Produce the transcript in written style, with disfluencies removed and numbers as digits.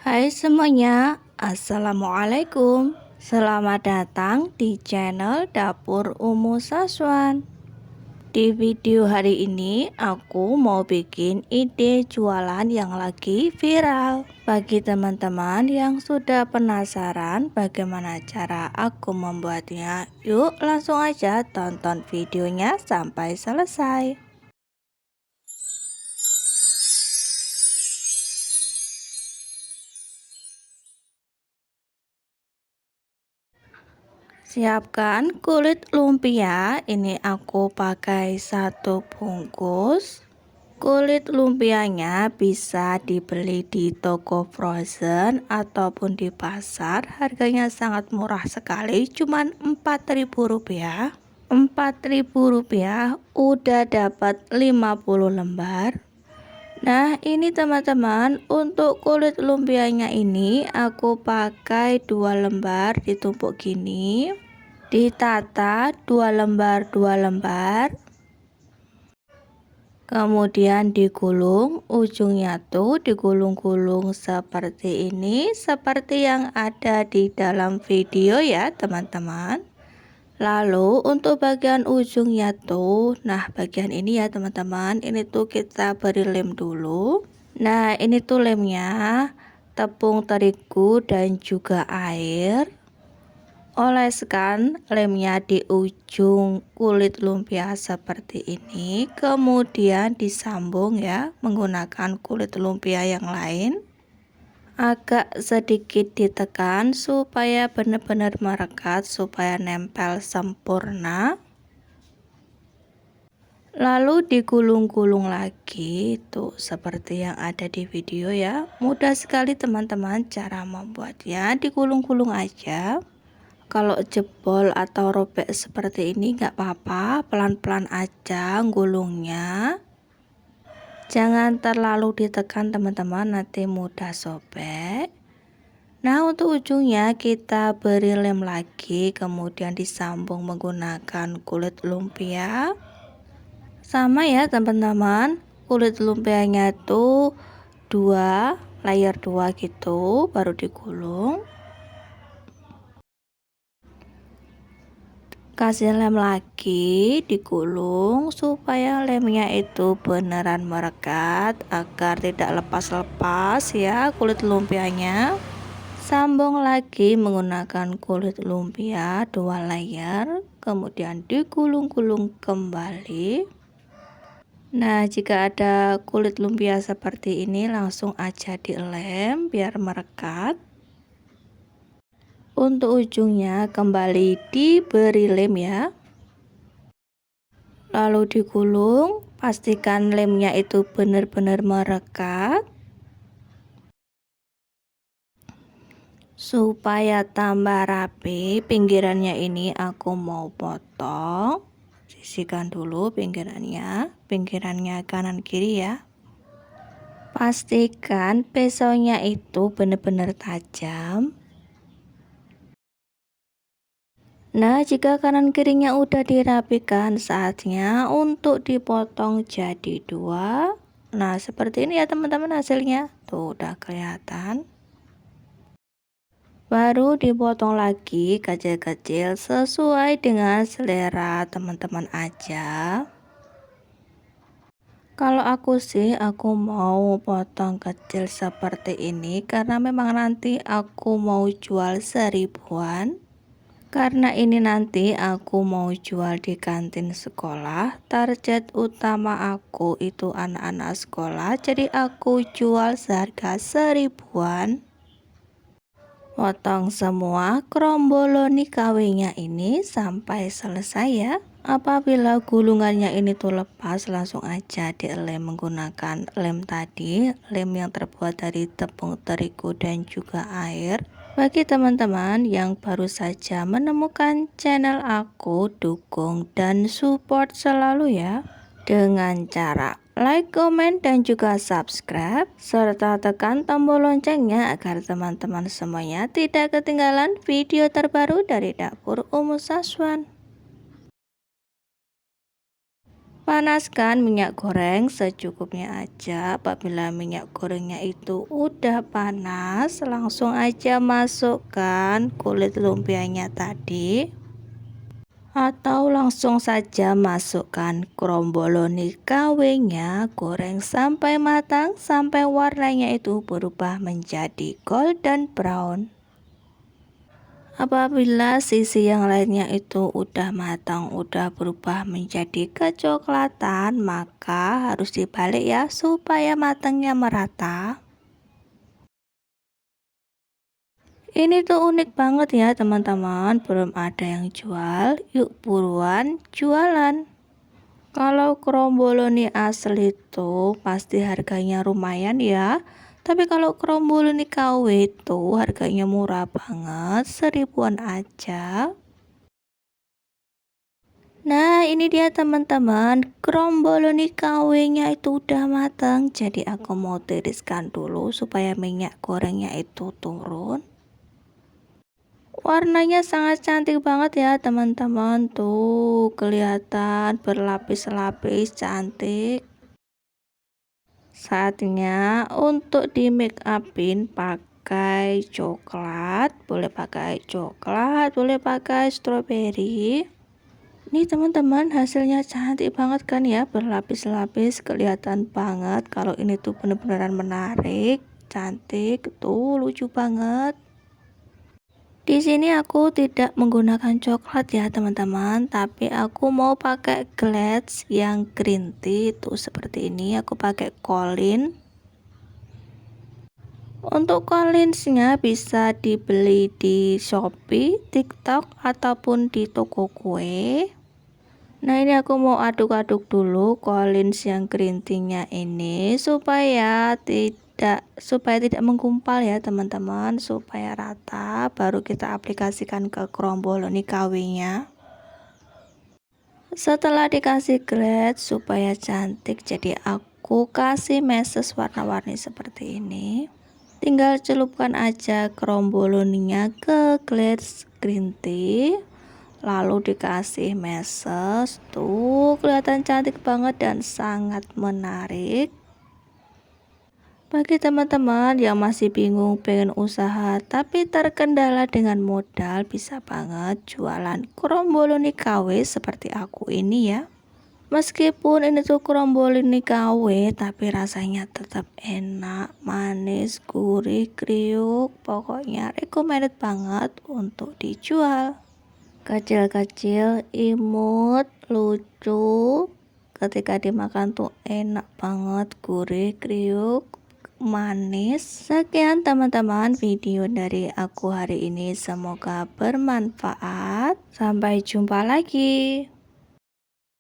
Hai semuanya, Assalamualaikum. Selamat datang di channel Dapur Umu Saswan. Di video hari ini aku mau bikin ide jualan yang lagi viral. Bagi teman-teman yang sudah penasaran bagaimana cara aku membuatnya, yuk langsung aja tonton videonya sampai selesai. Siapkan kulit lumpia. Ini aku pakai 1 bungkus. Kulit lumpianya bisa dibeli di toko frozen ataupun di pasar. Harganya sangat murah sekali, cuman Rp4.000. Rp4.000 udah dapat 50 lembar. Nah, ini teman-teman, untuk kulit lumpianya ini aku pakai 2 lembar ditumpuk gini. Ditata 2 lembar 2 lembar, kemudian digulung. Ujungnya tuh digulung-gulung seperti ini, seperti yang ada di dalam video ya teman-teman. Lalu untuk bagian ujungnya tuh, nah bagian ini ya teman-teman, ini tuh kita beri lem dulu. Nah ini tuh lemnya tepung terigu dan juga air. Oleskan lemnya di ujung kulit lumpia seperti ini, kemudian disambung ya menggunakan kulit lumpia yang lain. Agak sedikit ditekan supaya benar-benar merekat, supaya nempel sempurna. Lalu digulung-gulung lagi tuh seperti yang ada di video ya. Mudah sekali teman-teman cara membuatnya, digulung-gulung aja. Kalau jebol atau robek seperti ini nggak apa-apa, pelan-pelan aja gulungnya. Jangan terlalu ditekan teman-teman, nanti mudah sobek. Nah untuk ujungnya kita beri lem lagi, kemudian disambung menggunakan kulit lumpia. Sama ya teman-teman, kulit lumpianya tuh layer 2 gitu, baru digulung. Kasih lem lagi, digulung supaya lemnya itu beneran merekat agar tidak lepas-lepas ya kulit lumpianya. Sambung lagi menggunakan kulit lumpia 2 layer, kemudian digulung-gulung kembali. Nah jika ada kulit lumpia seperti ini langsung aja dilem biar merekat. Untuk ujungnya kembali diberi lem ya. Lalu digulung, pastikan lemnya itu benar-benar merekat. Supaya tambah rapi, pinggirannya ini aku mau potong. Sisihkan dulu pinggirannya kanan kiri ya. Pastikan pisaunya itu benar-benar tajam. Nah jika kanan kirinya udah dirapikan, saatnya untuk dipotong jadi 2. Nah seperti ini ya teman-teman hasilnya tuh udah kelihatan. Baru dipotong lagi kecil-kecil sesuai dengan selera teman-teman aja. Kalau aku sih aku mau potong kecil seperti ini karena memang nanti aku mau jual 1000-an. Karena ini nanti aku mau jual di kantin sekolah, target utama aku itu anak-anak sekolah, jadi aku jual seharga 1000-an. Potong semua kromboloni KW-nya ini sampai selesai ya. Apabila gulungannya ini tuh lepas, langsung aja dilem menggunakan lem tadi, lem yang terbuat dari tepung terigu dan juga air. Bagi teman-teman yang baru saja menemukan channel aku, dukung dan support selalu ya, dengan cara like, komen, dan juga subscribe, serta tekan tombol loncengnya agar teman-teman semuanya tidak ketinggalan video terbaru dari Dapur Umu Saswan. Panaskan minyak goreng secukupnya aja. Apabila minyak gorengnya itu udah panas, langsung aja masukkan kulit lumpianya tadi. Atau langsung saja masukkan kromboloni KW-nya, goreng sampai matang, sampai warnanya itu berubah menjadi golden brown. Apabila sisi yang lainnya itu udah matang, udah berubah menjadi kecoklatan, maka harus dibalik ya supaya matangnya merata. Ini tuh unik banget ya teman-teman, belum ada yang jual, yuk buruan jualan. Kalau kromboloni asli tuh pasti harganya lumayan ya. Tapi kalau kromboloni KW itu harganya murah banget, 1000-an aja. Nah ini dia teman-teman, kromboloni KW-nya itu udah matang. Jadi aku mau tiriskan dulu supaya minyak gorengnya itu turun. Warnanya sangat cantik banget ya teman-teman, tuh kelihatan berlapis-lapis cantik. Saatnya untuk di make upin pakai coklat, boleh pakai coklat, boleh pakai stroberi. Nih teman-teman, hasilnya cantik banget kan ya, berlapis-lapis, kelihatan banget kalau ini tuh bener-beneran menarik, cantik, tuh lucu banget. Di sini aku tidak menggunakan coklat ya teman-teman, tapi aku mau pakai glaze yang green tea tuh seperti ini. Aku pakai Colin. Untuk Colinsnya bisa dibeli di Shopee, TikTok ataupun di toko kue. Nah ini aku mau aduk-aduk dulu Collins yang green tea-nya ini supaya tidak menggumpal ya teman-teman, supaya rata, baru kita aplikasikan ke kromboloni KW-nya. Setelah dikasih glaze supaya cantik, jadi aku kasih meses warna-warni seperti ini. Tinggal celupkan aja kromboloninya ke glaze green tea. Lalu dikasih meses, tuh kelihatan cantik banget dan sangat menarik. Bagi teman-teman yang masih bingung pengen usaha tapi terkendala dengan modal, bisa banget jualan kromboloni KW seperti aku ini ya. Meskipun ini tuh kromboloni KW, tapi rasanya tetap enak, manis, gurih, kriuk, pokoknya recommended banget untuk dijual. Kecil-kecil, imut, lucu, ketika dimakan tuh enak banget, gurih, kriuk, manis. Sekian teman-teman video dari aku hari ini, semoga bermanfaat. Sampai jumpa lagi.